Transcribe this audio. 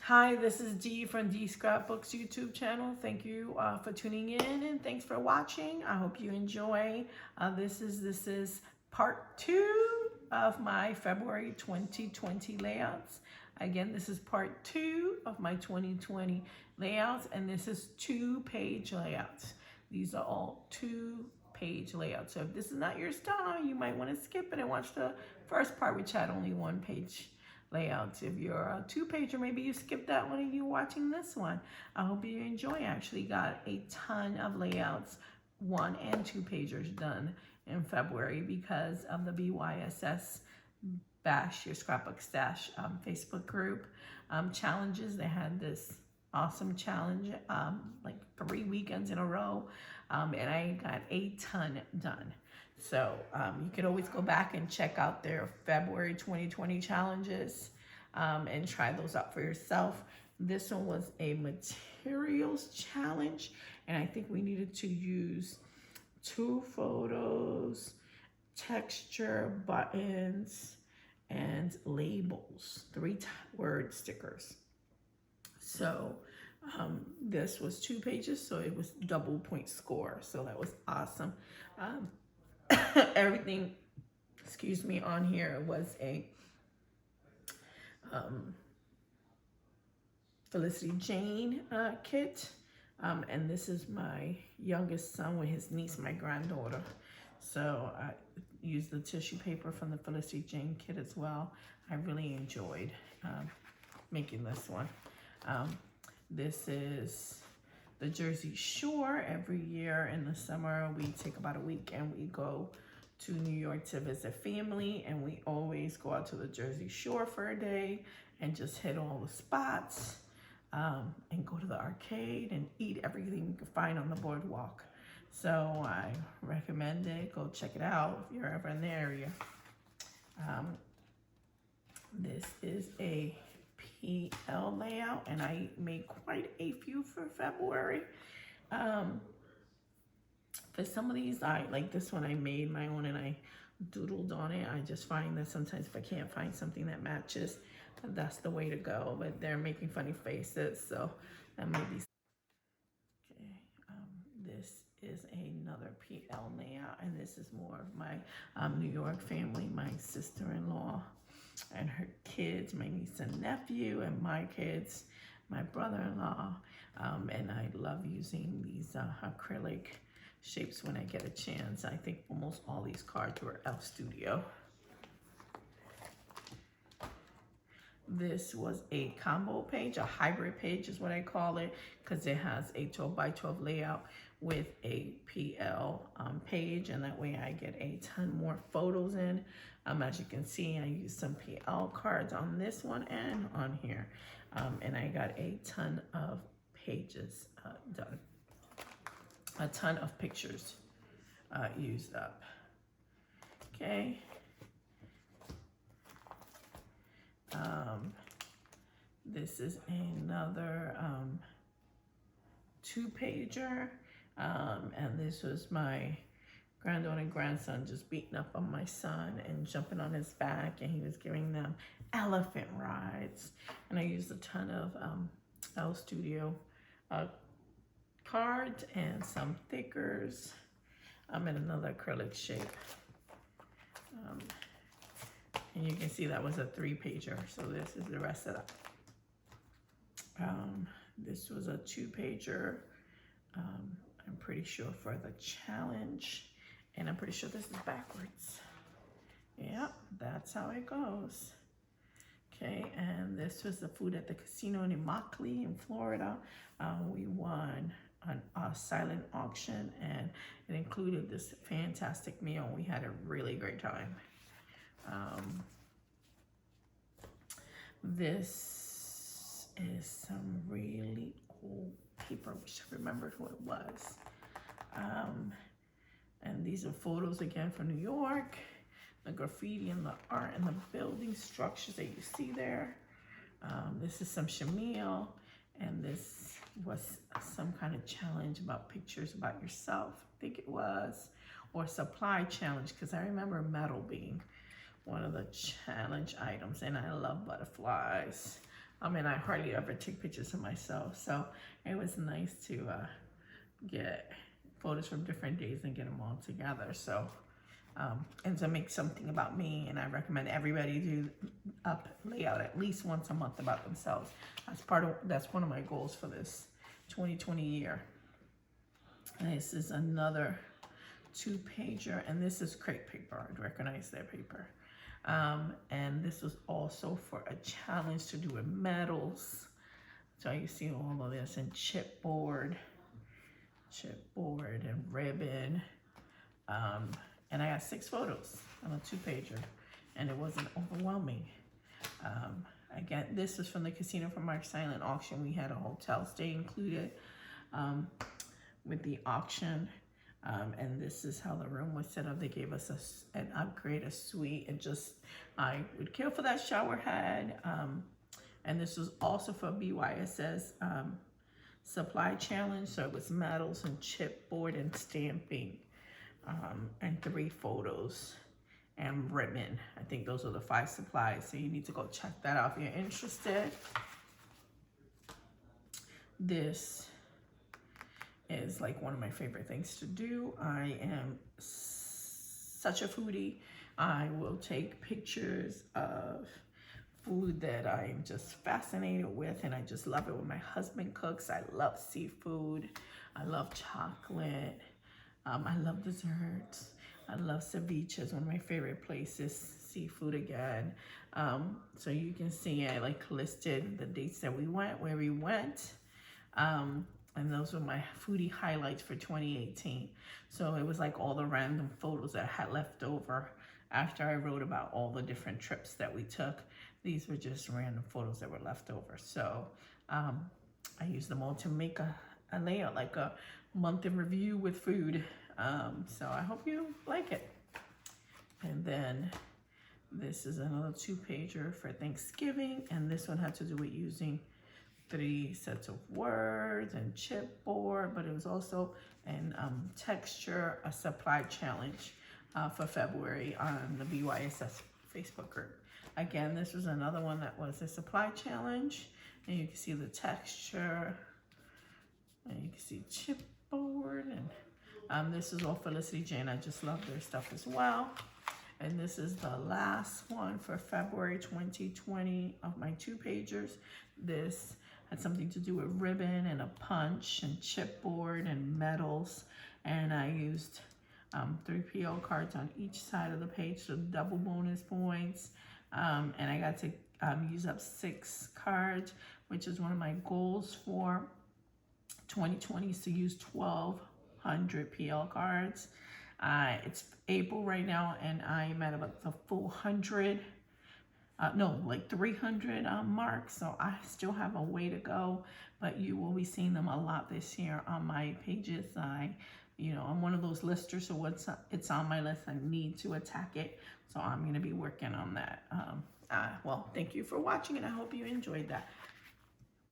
Hi, this is Dee from Dee Scrapbooks YouTube channel. Thank you for tuning in and thanks for watching. I hope you enjoy. This is part 2 of my February 2020 layouts. Again, this is part 2 of my 2020 layouts, and this is 2-page layouts. These are all 2-page layouts. So if this is not your style, you might want to skip it and watch the first part, which had only 1-page layouts. If you're a 2-pager, maybe you skipped that one and you're watching this one. I hope you enjoy. I actually got a ton of layouts, 1 and 2-pagers done in February because of the BYSS Bash Your Scrapbook Stash Facebook group challenges. They had this awesome challenge like 3 weekends in a row, and I got a ton done. So you could always go back and check out their February 2020 challenges and try those out for yourself. This one was a materials challenge, and I think we needed to use 2 photos, texture, buttons, and labels, 3 word stickers. So this was 2 pages, so it was double point score. So that was awesome. Everything, excuse me, on here was a Felicity Jane kit. And this is my youngest son with his niece, my granddaughter. So I used the tissue paper from the Felicity Jane kit as well. I really enjoyed making this one. This is the Jersey Shore. Every year in the summer, we take about a week and we go to New York to visit family, and we always go out to the Jersey Shore for a day and just hit all the spots and go to the arcade and eat everything you can find on the boardwalk. So I recommend it. Go check it out if you're ever in the area. This is a PL layout, and I made quite a few for February. For some of these, I like this one, I made my own and I doodled on it. I just find that sometimes if I can't find something that matches, that's the way to go. But they're making funny faces, so that may be. Okay, this is another PL layout, and this is more of my New York family, my sister-in-law and her kids, my niece and nephew, and my kids, my brother-in-law. And I love using these acrylic shapes when I get a chance. I think almost all these cards were Elf Studio. This was a combo page, a hybrid page is what I call it, because it has a 12x12 layout with a PL page, and that way I get a ton more photos in. As you can see, I used some PL cards on this one and on here, and I got a ton of pages done. A ton of pictures used up. Okay. This is another 2-pager, and this was my granddaughter and grandson just beating up on my son and jumping on his back, and he was giving them elephant rides. And I used a ton of Elf Studio cards and some thickers and another acrylic shape. And you can see that was a 3-pager, so this is the rest of that. This was a 2-pager, I'm pretty sure, for the challenge, and I'm pretty sure this is backwards. Yep, that's how it goes. Okay, and this was the food at the casino in Immokalee in Florida. We won a silent auction, and it included this fantastic meal. We had a really great time. This is some really old paper. I wish I remembered what it was. And these are photos again from New York. The graffiti and the art and the building structures that you see there. This is some chenille, and this was some kind of challenge about pictures about yourself, I think it was, or supply challenge, because I remember metal being one of the challenge items, and I love butterflies. And I hardly ever take pictures of myself. So it was nice to get photos from different days and get them all together. So, and to make something about me, and I recommend everybody do lay out at least once a month about themselves. That's one of my goals for this 2020 year. And this is another 2-pager, and this is crepe paper. I'd recognize that paper. And this was also for a challenge to do with metals. So you see all of this, and chipboard and ribbon. And I got 6 photos on a 2-pager, and it wasn't overwhelming. Again, this is from the Casino for Mark Silent auction. We had a hotel stay included with the auction. And this is how the room was set up. They gave us an upgrade, a suite, and just, I would kill for that shower head. And this was also for BYSS supply challenge. So it was metals and chipboard and stamping, and 3 photos and ribbon. I think those are the 5 supplies. So you need to go check that out if you're interested. This is like one of my favorite things to do. I am such a foodie. I will take pictures of food that I am just fascinated with, and I just love it when my husband cooks. I love seafood. I love chocolate. I love desserts. I love ceviche. It's one of my favorite places. Seafood again. So you can see I like listed the dates that we went, where we went. And those were my foodie highlights for 2018. So it was like all the random photos that I had left over after I wrote about all the different trips that we took. These were just random photos that were left over. So I used them all to make a layout, like a month in review with food. So I hope you like it. And then this is another 2-pager for Thanksgiving. And this one had to do with using 3 sets of words and chipboard, but it was also an texture, a supply challenge for February on the BYSS Facebook group. Again, this was another one that was a supply challenge, and you can see the texture, and you can see chipboard, and this is all Felicity Jane. I just love their stuff as well. And this is the last one for February 2020 of my 2-pagers. This had something to do with ribbon and a punch and chipboard and metals. And I used 3 PL cards on each side of the page, so double bonus points. And I got to use up 6 cards, which is one of my goals for 2020 is to use 1,200 PL cards. It's April right now, and I'm at about the full 100. No, like 300 mark. So I still have a way to go, but you will be seeing them a lot this year on my pages. I'm one of those listers, so it's on my list. I need to attack it, so I'm going to be working on that. Well, thank you for watching, and I hope you enjoyed that.